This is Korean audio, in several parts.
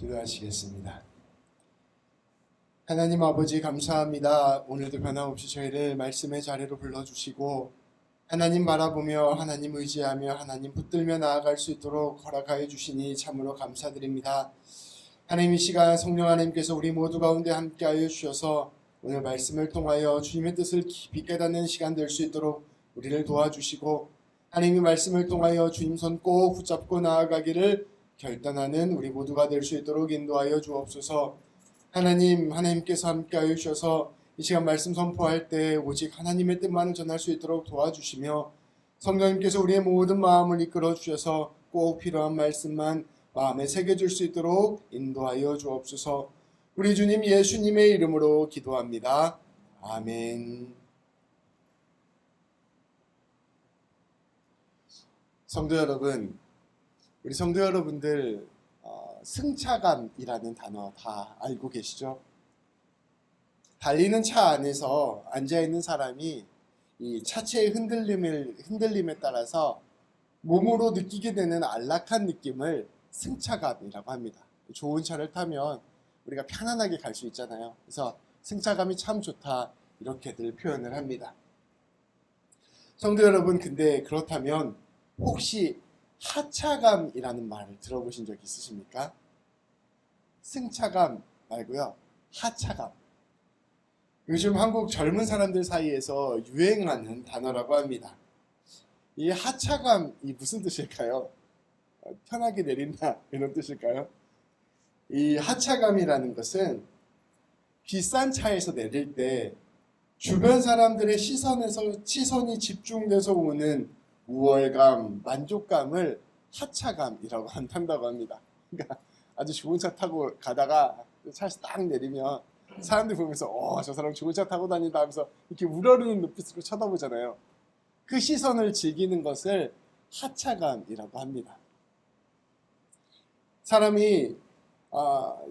기도하시겠습니다. 하나님 아버지 감사합니다. 오늘도 변함없이 저희를 말씀의 자리로 불러주시고 하나님 바라보며 하나님 의지하며 하나님 붙들며 나아갈 수 있도록 허락하여 주시니 참으로 감사드립니다. 하나님 이 시간 성령 하나님께서 우리 모두 가운데 함께하여 주셔서 오늘 말씀을 통하여 주님의 뜻을 깊이 깨닫는 시간 될 수 있도록 우리를 도와주시고 하나님의 말씀을 통하여 주님 손 꼭 붙잡고 나아가기를 결단하는 우리 모두가 될 수 있도록 인도하여 주옵소서. 하나님께서 함께하여 주셔서 이 시간 말씀 선포할 때 오직 하나님의 뜻만을 전할 수 있도록 도와주시며 성령님께서 우리의 모든 마음을 이끌어 주셔서 꼭 필요한 말씀만 마음에 새겨줄 수 있도록 인도하여 주옵소서. 우리 주님 예수님의 이름으로 기도합니다. 아멘. 성도 여러분, 우리 성도 여러분들 승차감이라는 단어 다 알고 계시죠? 달리는 차 안에서 앉아있는 사람이 이 차체의 흔들림에 따라서 몸으로 느끼게 되는 안락한 느낌을 승차감이라고 합니다. 좋은 차를 타면 우리가 편안하게 갈 수 있잖아요. 그래서 승차감이 참 좋다 이렇게들 표현을 합니다. 성도 여러분, 근데 그렇다면 혹시 하차감이라는 말을 들어보신 적 있으십니까? 승차감 말고요, 하차감. 요즘 한국 젊은 사람들 사이에서 유행하는 단어라고 합니다. 이 하차감이 무슨 뜻일까요? 편하게 내린다 이런 뜻일까요? 이 하차감이라는 것은 비싼 차에서 내릴 때 주변 사람들의 시선이 집중돼서 오는 우월감, 만족감을 하차감이라고 한다고 합니다. 그러니까 아주 좋은 차 타고 가다가 차에서 딱 내리면 사람들이 보면서 저 사람 좋은 차 타고 다닌다 하면서 이렇게 우러르는 눈빛으로 쳐다보잖아요. 그 시선을 즐기는 것을 하차감이라고 합니다. 사람이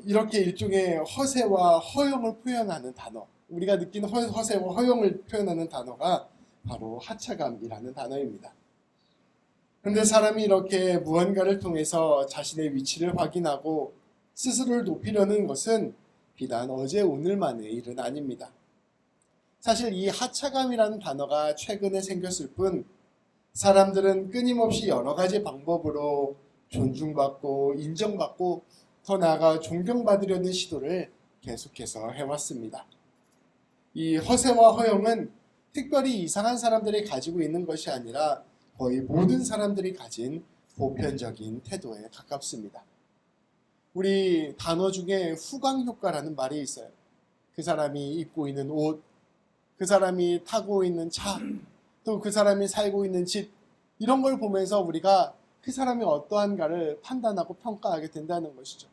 이렇게 일종의 허세와 허영을 표현하는 단어, 우리가 느끼는 허세와 허영을 표현하는 단어가 바로 하차감이라는 단어입니다. 그런데 사람이 이렇게 무언가를 통해서 자신의 위치를 확인하고 스스로를 높이려는 것은 비단 어제 오늘만의 일은 아닙니다. 사실 이 하차감이라는 단어가 최근에 생겼을 뿐 사람들은 끊임없이 여러 가지 방법으로 존중받고 인정받고 더 나아가 존경받으려는 시도를 계속해서 해왔습니다. 이 허세와 허영은 특별히 이상한 사람들이 가지고 있는 것이 아니라 거의 모든 사람들이 가진 보편적인 태도에 가깝습니다. 우리 단어 중에 후광효과라는 말이 있어요. 그 사람이 입고 있는 옷, 그 사람이 타고 있는 차, 또 그 사람이 살고 있는 집, 이런 걸 보면서 우리가 그 사람이 어떠한가를 판단하고 평가하게 된다는 것이죠.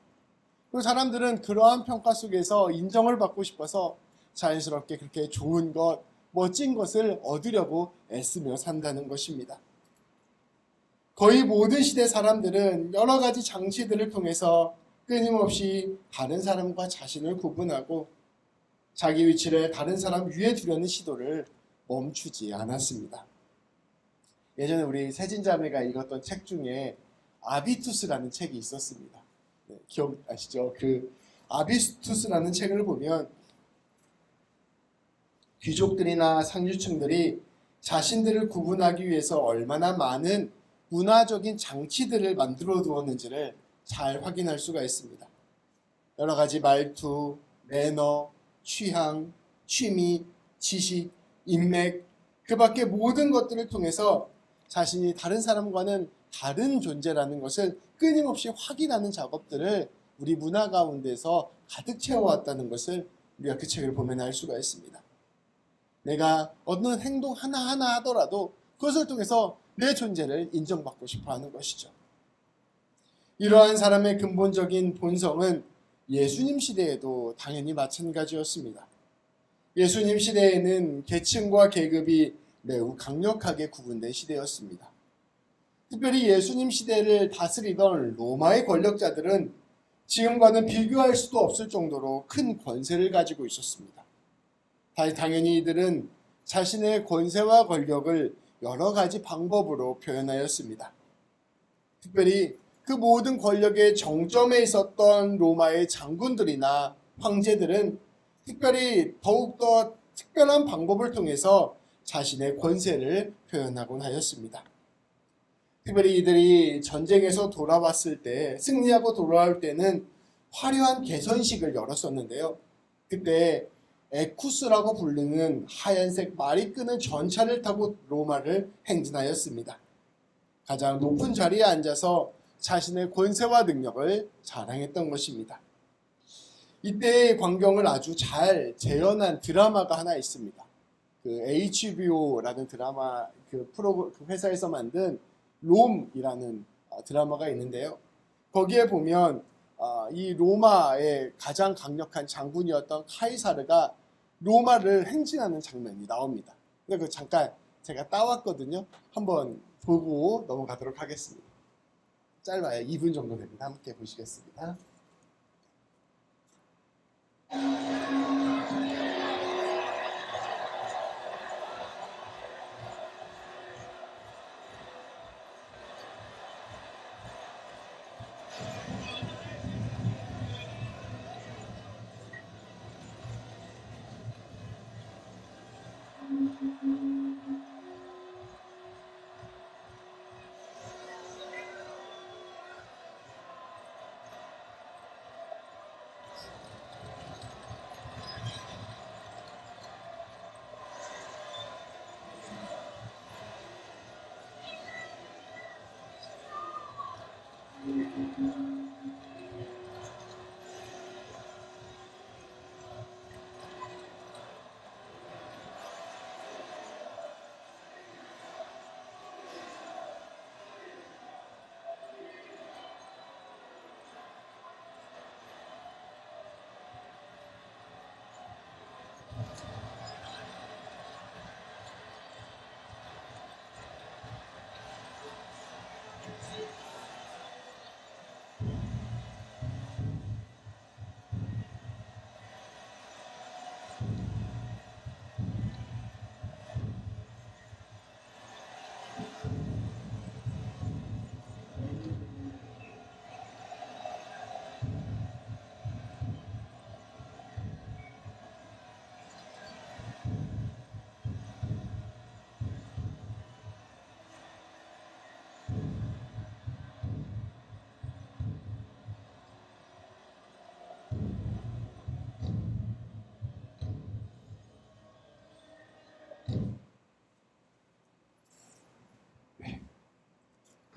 그리고 사람들은 그러한 평가 속에서 인정을 받고 싶어서 자연스럽게 그렇게 좋은 것, 멋진 것을 얻으려고 애쓰며 산다는 것입니다. 거의 모든 시대 사람들은 여러 가지 장치들을 통해서 끊임없이 다른 사람과 자신을 구분하고 자기 위치를 다른 사람 위에 두려는 시도를 멈추지 않았습니다. 예전에 우리 세진자매가 읽었던 책 중에 아비투스라는 책이 있었습니다. 네, 기억나시죠? 그 아비투스라는 책을 보면 귀족들이나 상류층들이 자신들을 구분하기 위해서 얼마나 많은 문화적인 장치들을 만들어 두었는지를 잘 확인할 수가 있습니다. 여러 가지 말투, 매너, 취향, 취미, 지식, 인맥, 그 밖에 모든 것들을 통해서 자신이 다른 사람과는 다른 존재라는 것을 끊임없이 확인하는 작업들을 우리 문화 가운데서 가득 채워왔다는 것을 우리가 그 책을 보면 알 수가 있습니다. 내가 어떤 행동 하나하나 하더라도 그것을 통해서 내 존재를 인정받고 싶어 하는 것이죠. 이러한 사람의 근본적인 본성은 예수님 시대에도 당연히 마찬가지였습니다. 예수님 시대에는 계층과 계급이 매우 강력하게 구분된 시대였습니다. 특별히 예수님 시대를 다스리던 로마의 권력자들은 지금과는 비교할 수도 없을 정도로 큰 권세를 가지고 있었습니다. 당연히 이들은 자신의 권세와 권력을 여러 가지 방법으로 표현하였습니다. 특별히 그 모든 권력의 정점에 있었던 로마의 장군들이나 황제들은 특별히 더욱더 특별한 방법을 통해서 자신의 권세를 표현하곤 하였습니다. 특별히 이들이 전쟁에서 돌아왔을 때, 승리하고 돌아올 때는 화려한 개선식을 열었었는데요. 그때 에쿠스라고 부르는 하얀색 말이 끄는 전차를 타고 로마를 행진하였습니다. 가장 높은 자리에 앉아서 자신의 권세와 능력을 자랑했던 것입니다. 이때의 광경을 아주 잘 재현한 드라마가 하나 있습니다. 그 HBO라는 드라마 그 회사에서 만든 롬이라는 드라마가 있는데요. 거기에 보면 이 로마의 가장 강력한 장군이었던 카이사르가 로마를 행진하는 장면이 나옵니다. 근데 그 잠깐 제가 따왔거든요. 한번 보고 넘어가도록 하겠습니다. 짧아요. 2분 정도 됩니다. 함께 보시겠습니다.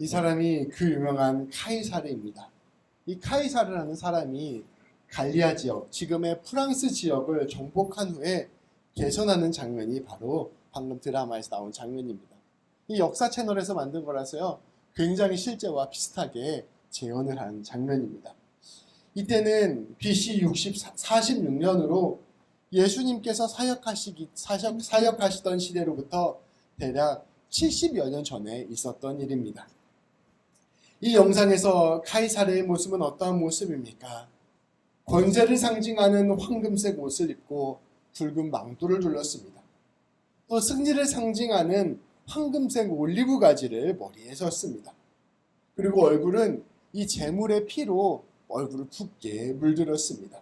이 사람이 그 유명한 카이사르입니다. 이 카이사르라는 사람이 갈리아 지역, 지금의 프랑스 지역을 정복한 후에 개선하는 장면이 바로 방금 드라마에서 나온 장면입니다. 이 역사 채널에서 만든 거라서요. 굉장히 실제와 비슷하게 재현을 한 장면입니다. 이때는 BC 46년으로 예수님께서 사역하시던 시대로부터 대략 70여 년 전에 있었던 일입니다. 이 영상에서 카이사르의 모습은 어떠한 모습입니까? 권세를 상징하는 황금색 옷을 입고 붉은 망토를 둘렀습니다. 또 승리를 상징하는 황금색 올리브 가지를 머리에 썼습니다. 그리고 얼굴은 이 제물의 피로 얼굴을 붓게 물들었습니다.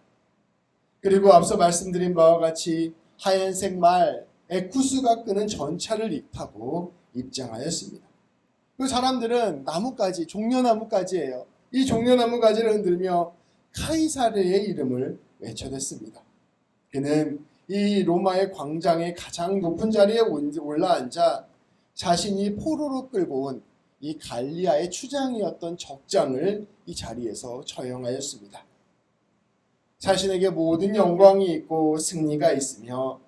그리고 앞서 말씀드린 바와 같이 하얀색 말 에쿠스가 끄는 전차를 타고 입장하였습니다. 그 사람들은 나뭇가지, 종려나뭇가지예요. 이 종려나뭇가지를 흔들며 카이사르의 이름을 외쳐댔습니다. 그는 이 로마의 광장의 가장 높은 자리에 올라앉아 자신이 포로로 끌고 온 이 갈리아의 추장이었던 적장을 이 자리에서 처형하였습니다. 자신에게 모든 영광이 있고 승리가 있으며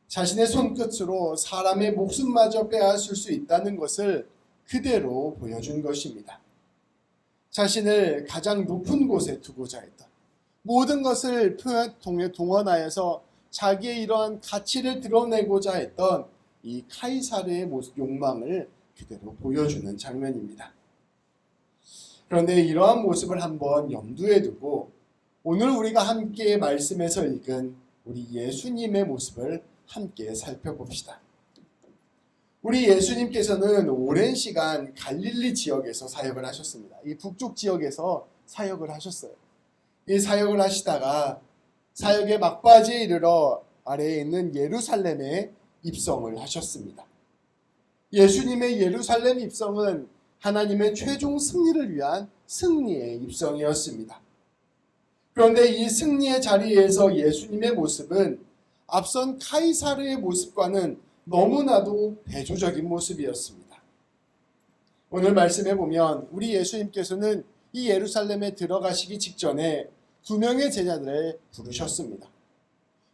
자신의 손끝으로 사람의 목숨마저 빼앗을 수 있다는 것을 그대로 보여준 것입니다. 자신을 가장 높은 곳에 두고자 했던 모든 것을 동원하여서 자기의 이러한 가치를 드러내고자 했던 이 카이사르의 욕망을 그대로 보여주는 장면입니다. 그런데 이러한 모습을 한번 염두에 두고 오늘 우리가 함께 말씀에서 읽은 우리 예수님의 모습을 함께 살펴봅시다. 우리 예수님께서는 오랜 시간 갈릴리 지역에서 사역을 하셨습니다. 이 북쪽 지역에서 사역을 하셨어요. 이 사역을 하시다가 사역의 막바지에 이르러 아래에 있는 예루살렘에 입성을 하셨습니다. 예수님의 예루살렘 입성은 하나님의 최종 승리를 위한 승리의 입성이었습니다. 그런데 이 승리의 자리에서 예수님의 모습은 앞선 카이사르의 모습과는 너무나도 대조적인 모습이었습니다. 오늘 말씀해 보면 우리 예수님께서는 이 예루살렘에 들어가시기 직전에 2명의 제자들을 부르셨습니다.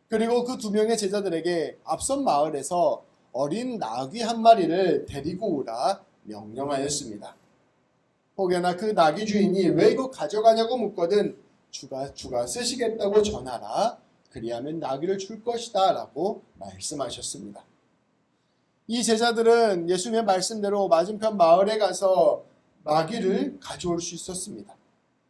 그리고 그 2명의 제자들에게 앞선 마을에서 어린 나귀 한 마리를 데리고 오라 명령하였습니다. 혹여나 그 나귀 주인이 왜 이거 가져가냐고 묻거든 주가 쓰시겠다고 전하라. 그리하면 나귀를 줄 것이다 라고 말씀하셨습니다. 이 제자들은 예수님의 말씀대로 맞은편 마을에 가서 나귀를 가져올 수 있었습니다.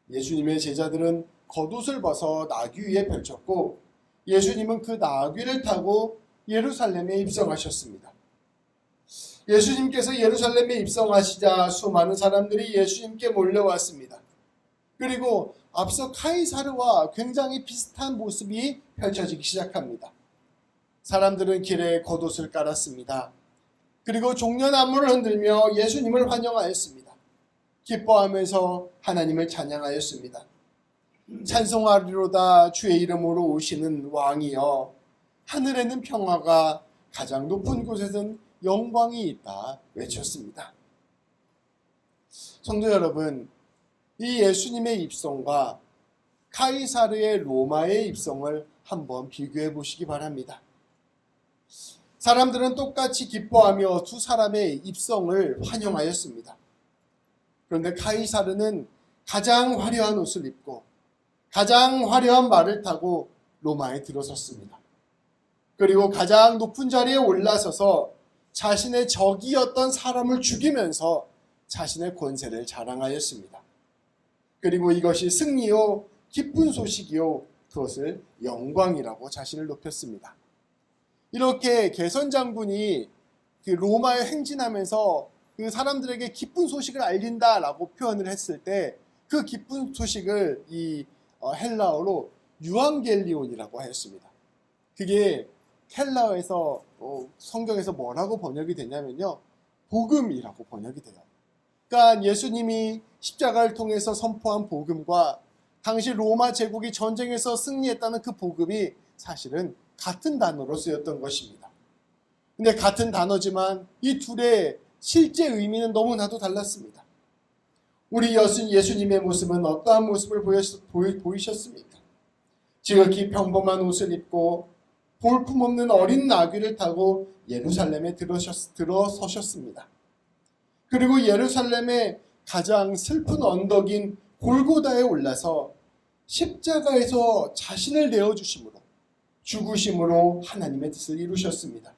예수님의 제자들은 겉옷을 벗어 나귀 위에 펼쳤고 예수님은 그 나귀를 타고 예루살렘에 입성하셨습니다. 예수님께서 예루살렘에 입성하시자 수많은 사람들이 예수님께 몰려왔습니다. 그리고 앞서 카이사르와 굉장히 비슷한 모습이 펼쳐지기 시작합니다. 사람들은 길에 겉옷을 깔았습니다. 그리고 종려나무를 흔들며 예수님을 환영하였습니다. 기뻐하면서 하나님을 찬양하였습니다. 찬송하리로다 주의 이름으로 오시는 왕이여 하늘에는 평화가 가장 높은 곳에는 영광이 있다 외쳤습니다. 성도 여러분, 이 예수님의 입성과 카이사르의 로마의 입성을 한번 비교해 보시기 바랍니다. 사람들은 똑같이 기뻐하며 두 사람의 입성을 환영하였습니다. 그런데 카이사르는 가장 화려한 옷을 입고 가장 화려한 말을 타고 로마에 들어섰습니다. 그리고 가장 높은 자리에 올라서서 자신의 적이었던 사람을 죽이면서 자신의 권세를 자랑하였습니다. 그리고 이것이 승리요 기쁜 소식이요 그것을 영광이라고 자신을 높였습니다. 이렇게 개선 장군이 그 로마에 행진하면서 그 사람들에게 기쁜 소식을 알린다라고 표현을 했을 때 그 기쁜 소식을 이 헬라어로 유앙겔리온이라고 하였습니다. 그게 헬라어에서 성경에서 뭐라고 번역이 되냐면요, 복음이라고 번역이 돼요. 그러니까 예수님이 십자가를 통해서 선포한 복음과 당시 로마 제국이 전쟁에서 승리했다는 그 복음이 사실은 같은 단어로 쓰였던 것입니다. 근데 같은 단어지만 이 둘의 실제 의미는 너무나도 달랐습니다. 우리 예수님의 모습은 어떠한 모습을 보이셨습니까? 지극히 평범한 옷을 입고 볼품없는 어린 나귀를 타고 예루살렘에 들어서셨습니다. 그리고 예루살렘의 가장 슬픈 언덕인 골고다에 올라서 십자가에서 자신을 내어주심으로 죽으심으로 하나님의 뜻을 이루셨습니다.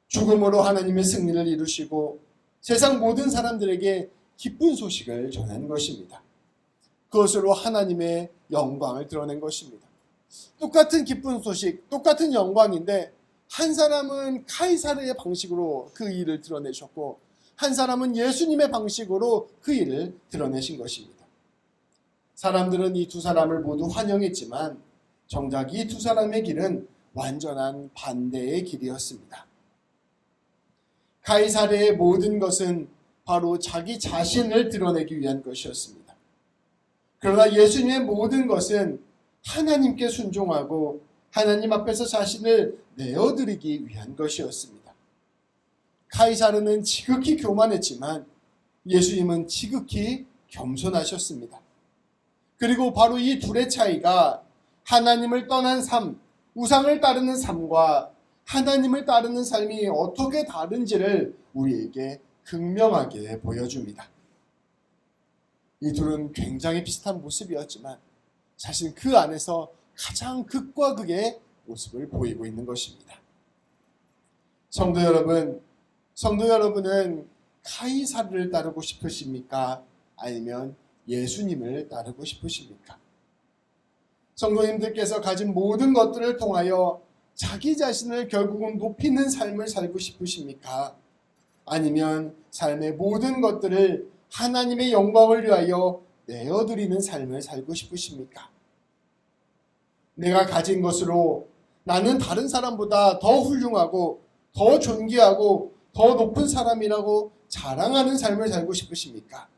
죽음으로 하나님의 승리를 이루시고 세상 모든 사람들에게 기쁜 소식을 전한 것입니다. 그것으로 하나님의 영광을 드러낸 것입니다. 똑같은 기쁜 소식, 똑같은 영광인데 한 사람은 카이사르의 방식으로 그 일을 드러내셨고 한 사람은 예수님의 방식으로 그 일을 드러내신 것입니다. 사람들은 이 두 사람을 모두 환영했지만 정작 이 두 사람의 길은 완전한 반대의 길이었습니다. 카이사르의 모든 것은 바로 자기 자신을 드러내기 위한 것이었습니다. 그러나 예수님의 모든 것은 하나님께 순종하고 하나님 앞에서 자신을 내어드리기 위한 것이었습니다. 카이사르는 지극히 교만했지만 예수님은 지극히 겸손하셨습니다. 그리고 바로 이 둘의 차이가 하나님을 떠난 삶, 우상을 따르는 삶과 하나님을 따르는 삶이 어떻게 다른지를 우리에게 극명하게 보여줍니다. 이 둘은 굉장히 비슷한 모습이었지만 사실 그 안에서 가장 극과 극의 모습을 보이고 있는 것입니다. 성도 여러분은 카이사르를 따르고 싶으십니까? 아니면 예수님을 따르고 싶으십니까? 성도님들께서 가진 모든 것들을 통하여 자기 자신을 결국은 높이는 삶을 살고 싶으십니까? 아니면 삶의 모든 것들을 하나님의 영광을 위하여 내어드리는 삶을 살고 싶으십니까? 내가 가진 것으로 나는 다른 사람보다 더 훌륭하고 더 존귀하고 더 높은 사람이라고 자랑하는 삶을 살고 싶으십니까?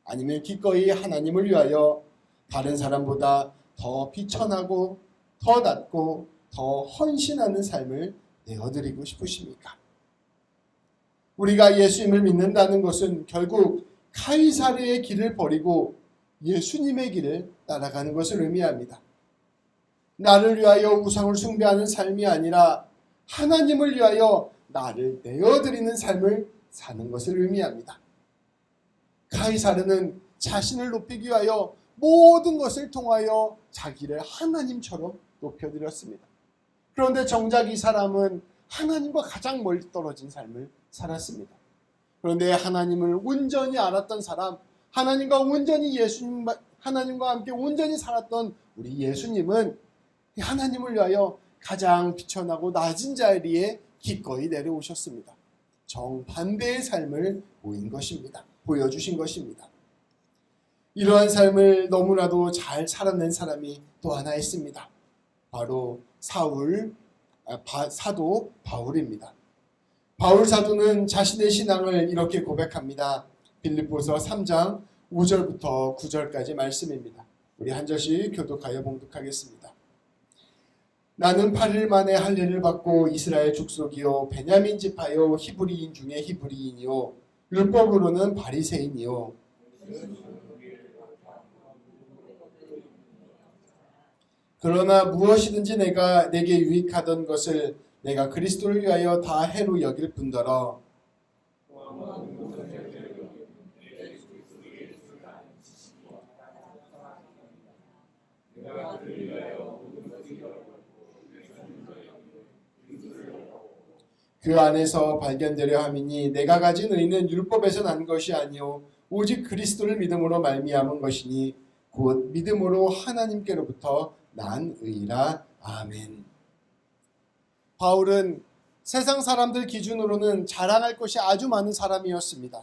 아니면 기꺼이 하나님을 위하여 다른 사람보다 더 비천하고 더 낮고 더 헌신하는 삶을 내어드리고 싶으십니까? 우리가 예수님을 믿는다는 것은 결국 카이사르의 길을 버리고 예수님의 길을 따라가는 것을 의미합니다. 나를 위하여 우상을 숭배하는 삶이 아니라 하나님을 위하여 나를 내어드리는 삶을 사는 것을 의미합니다. 카이사르는 자신을 높이기 위하여 모든 것을 통하여 자기를 하나님처럼 높여드렸습니다. 그런데 정작 이 사람은 하나님과 가장 멀리 떨어진 삶을 살았습니다. 그런데 하나님을 온전히 알았던 사람, 하나님과 함께 온전히 살았던 우리 예수님은 하나님을 위하여 가장 비천하고 낮은 자리에 기꺼이 내려오셨습니다. 정반대의 삶을 보여주신 것입니다. 이러한 삶을 너무나도 잘 살아낸 사람이 또 하나 있습니다. 바로 사도 바울입니다. 바울 사도는 자신의 신앙을 이렇게 고백합니다. 빌립보서 3장 5절부터 9절까지 말씀입니다. 우리 한 절씩 교독하여 봉독하겠습니다. 나는 8일 만에 할례를 받고 이스라엘 족속이요 베냐민 지파요 히브리인 중에 히브리인이요 율법으로는 바리새인이요 그러나 무엇이든지 내게 유익하던 것을 내가 그리스도를 위하여 다 해로 여길 뿐더러 그 안에서 발견되려 함이니 내가 가진 의는 율법에서 난 것이 아니요 오직 그리스도를 믿음으로 말미암은 것이니 곧 믿음으로 하나님께로부터 난 의라. 아멘. 바울은 세상 사람들 기준으로는 자랑할 것이 아주 많은 사람이었습니다.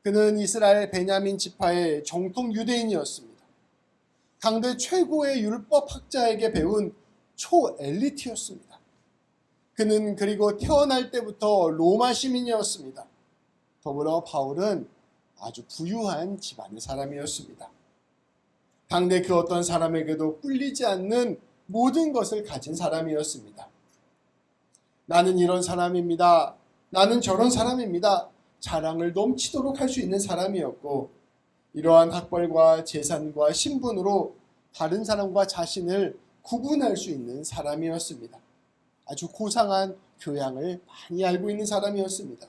그는 이스라엘 베냐민 지파의 정통 유대인이었습니다. 당대 최고의 율법학자에게 배운 초엘리트였습니다. 그는 그리고 태어날 때부터 로마 시민이었습니다. 더불어 바울은 아주 부유한 집안의 사람이었습니다. 당대 그 어떤 사람에게도 꿀리지 않는 모든 것을 가진 사람이었습니다. 나는 이런 사람입니다. 나는 저런 사람입니다. 자랑을 넘치도록 할 수 있는 사람이었고 이러한 학벌과 재산과 신분으로 다른 사람과 자신을 구분할 수 있는 사람이었습니다. 아주 고상한 교양을 많이 알고 있는 사람이었습니다.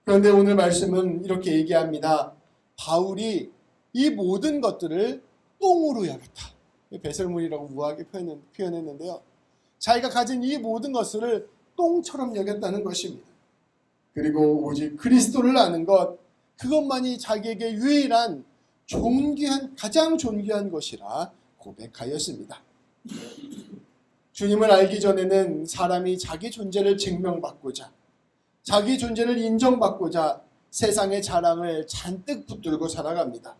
그런데 오늘 말씀은 이렇게 얘기합니다. 바울이 이 모든 것들을 똥으로 여겼다. 배설물이라고 우아하게 표현했는데요. 자기가 가진 이 모든 것을 똥처럼 여겼다는 것입니다. 그리고 오직 그리스도를 아는 것, 그것만이 자기에게 유일한 가장 존귀한 것이라 고백하였습니다. 주님을 알기 전에는 사람이 자기 존재를 증명받고자, 자기 존재를 인정받고자 세상의 자랑을 잔뜩 붙들고 살아갑니다.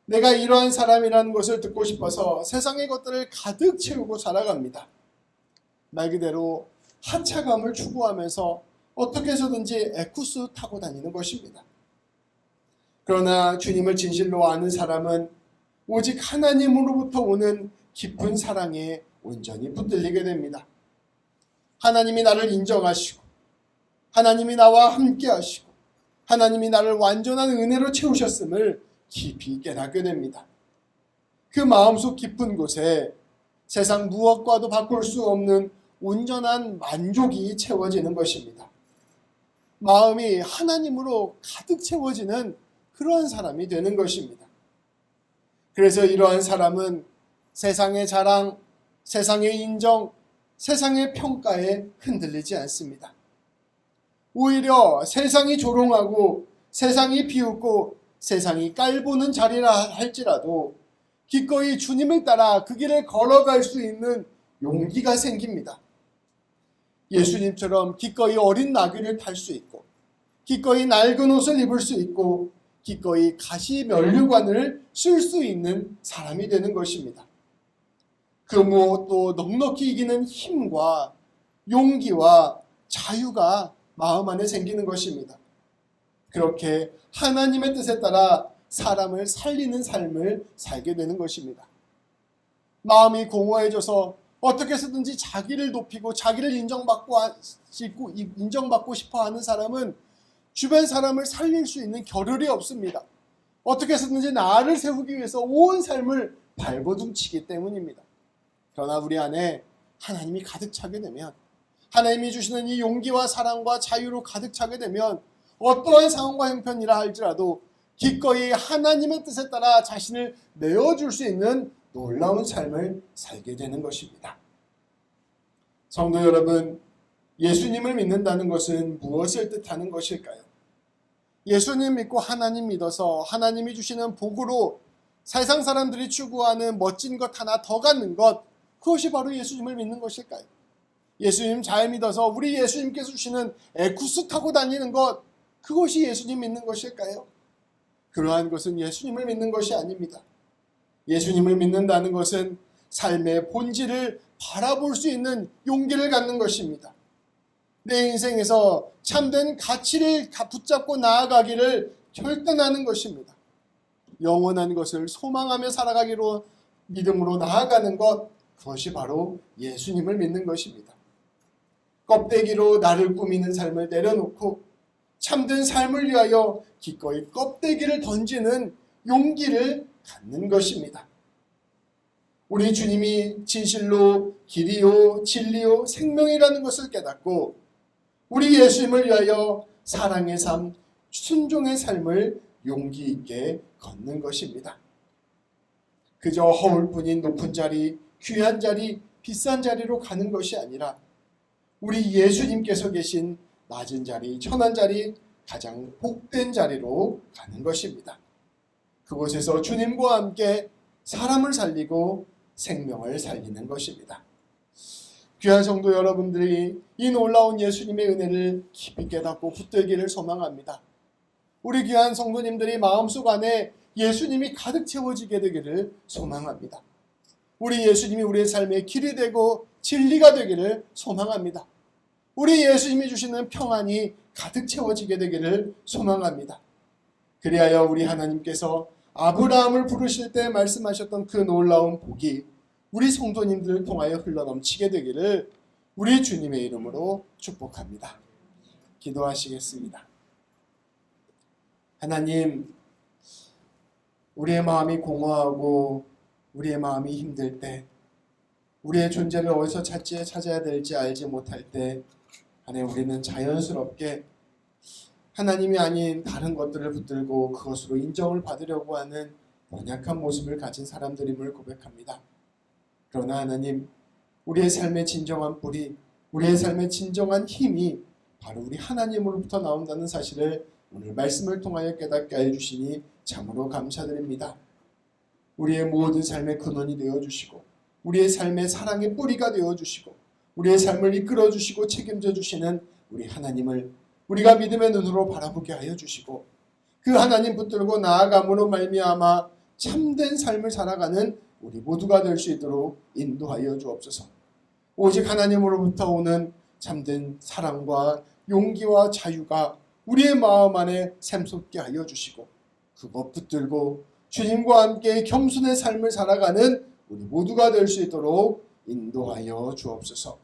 내가 이러한 사람이라는 것을 듣고 싶어서 세상의 것들을 가득 채우고 살아갑니다. 말 그대로 하차감을 추구하면서 어떻게 해서든지 에쿠스 타고 다니는 것입니다. 그러나 주님을 진실로 아는 사람은 오직 하나님으로부터 오는 깊은 사랑에 온전히 붙들리게 됩니다. 하나님이 나를 인정하시고 하나님이 나와 함께 하시고 하나님이 나를 완전한 은혜로 채우셨음을 깊이 깨닫게 됩니다. 그 마음속 깊은 곳에 세상 무엇과도 바꿀 수 없는 온전한 만족이 채워지는 것입니다. 마음이 하나님으로 가득 채워지는 그러한 사람이 되는 것입니다. 그래서 이러한 사람은 세상의 자랑, 세상의 인정, 세상의 평가에 흔들리지 않습니다. 오히려 세상이 조롱하고 세상이 비웃고 세상이 깔보는 자리라 할지라도 기꺼이 주님을 따라 그 길을 걸어갈 수 있는 용기가 생깁니다. 예수님처럼 기꺼이 어린 나귀를 탈 수 있고, 기꺼이 낡은 옷을 입을 수 있고, 기꺼이 가시 면류관을 쓸 수 있는 사람이 되는 것입니다. 그 무엇도 넉넉히 이기는 힘과 용기와 자유가 마음 안에 생기는 것입니다. 그렇게 하나님의 뜻에 따라 사람을 살리는 삶을 살게 되는 것입니다. 마음이 공허해져서 어떻게 해서든지 자기를 높이고 자기를 인정받고 싶어 하는 사람은 주변 사람을 살릴 수 있는 겨를이 없습니다. 어떻게 해서든지 나를 세우기 위해서 온 삶을 발버둥치기 때문입니다. 그러나 우리 안에 하나님이 가득 차게 되면, 하나님이 주시는 이 용기와 사랑과 자유로 가득 차게 되면, 어떠한 상황과 형편이라 할지라도 기꺼이 하나님의 뜻에 따라 자신을 내어줄 수 있는 놀라운 삶을 살게 되는 것입니다. 성도 여러분, 예수님을 믿는다는 것은 무엇을 뜻하는 것일까요? 예수님 믿고 하나님 믿어서 하나님이 주시는 복으로 세상 사람들이 추구하는 멋진 것 하나 더 갖는 것, 그것이 바로 예수님을 믿는 것일까요? 예수님 잘 믿어서 우리 예수님께서 주시는 에쿠스 타고 다니는 것, 그것이 예수님 믿는 것일까요? 그러한 것은 예수님을 믿는 것이 아닙니다. 예수님을 믿는다는 것은 삶의 본질을 바라볼 수 있는 용기를 갖는 것입니다. 내 인생에서 참된 가치를 붙잡고 나아가기를 결단하는 것입니다. 영원한 것을 소망하며 살아가기로 믿음으로 나아가는 것, 그것이 바로 예수님을 믿는 것입니다. 껍데기로 나를 꾸미는 삶을 내려놓고 참된 삶을 위하여 기꺼이 껍데기를 던지는 용기를 갖는 것입니다. 우리 주님이 진실로 길이요 진리요 생명이라는 것을 깨닫고 우리 예수님을 위하여 사랑의 삶, 순종의 삶을 용기 있게 걷는 것입니다. 그저 허울뿐인 높은 자리, 귀한 자리, 비싼 자리로 가는 것이 아니라 우리 예수님께서 계신 낮은 자리, 천한 자리, 가장 복된 자리로 가는 것입니다. 그곳에서 주님과 함께 사람을 살리고 생명을 살리는 것입니다. 귀한 성도 여러분들이 이 놀라운 예수님의 은혜를 깊이 깨닫고 붙들기를 소망합니다. 우리 귀한 성도님들이 마음속 안에 예수님이 가득 채워지게 되기를 소망합니다. 우리 예수님이 우리의 삶의 길이 되고 진리가 되기를 소망합니다. 우리 예수님이 주시는 평안이 가득 채워지게 되기를 소망합니다. 그리하여 우리 하나님께서 아브라함을 부르실 때 말씀하셨던 그 놀라운 복이 우리 성도님들을 통하여 흘러넘치게 되기를 우리 주님의 이름으로 축복합니다. 기도하시겠습니다. 하나님, 우리의 마음이 공허하고 우리의 마음이 힘들 때, 우리의 존재를 어디서 찾아야 될지 알지 못할 때, 하나님, 우리는 자연스럽게 하나님이 아닌 다른 것들을 붙들고 그것으로 인정을 받으려고 하는 연약한 모습을 가진 사람들임을 고백합니다. 그러나 하나님, 우리의 삶의 진정한 뿌리, 우리의 삶의 진정한 힘이 바로 우리 하나님으로부터 나온다는 사실을 오늘 말씀을 통하여 깨닫게 해주시니 참으로 감사드립니다. 우리의 모든 삶의 근원이 되어주시고 우리의 삶의 사랑의 뿌리가 되어주시고 우리의 삶을 이끌어주시고 책임져 주시는 우리 하나님을 우리가 믿음의 눈으로 바라보게 하여 주시고 그 하나님 붙들고 나아감으로 말미암아 참된 삶을 살아가는 우리 모두가 될 수 있도록 인도하여 주옵소서. 오직 하나님으로부터 오는 참된 사랑과 용기와 자유가 우리의 마음 안에 샘솟게 하여 주시고 그것 붙들고 주님과 함께 겸손의 삶을 살아가는 우리 모두가 될 수 있도록 인도하여 주옵소서.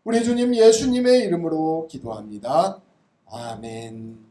우리 주님 예수님의 이름으로 기도합니다. 아멘.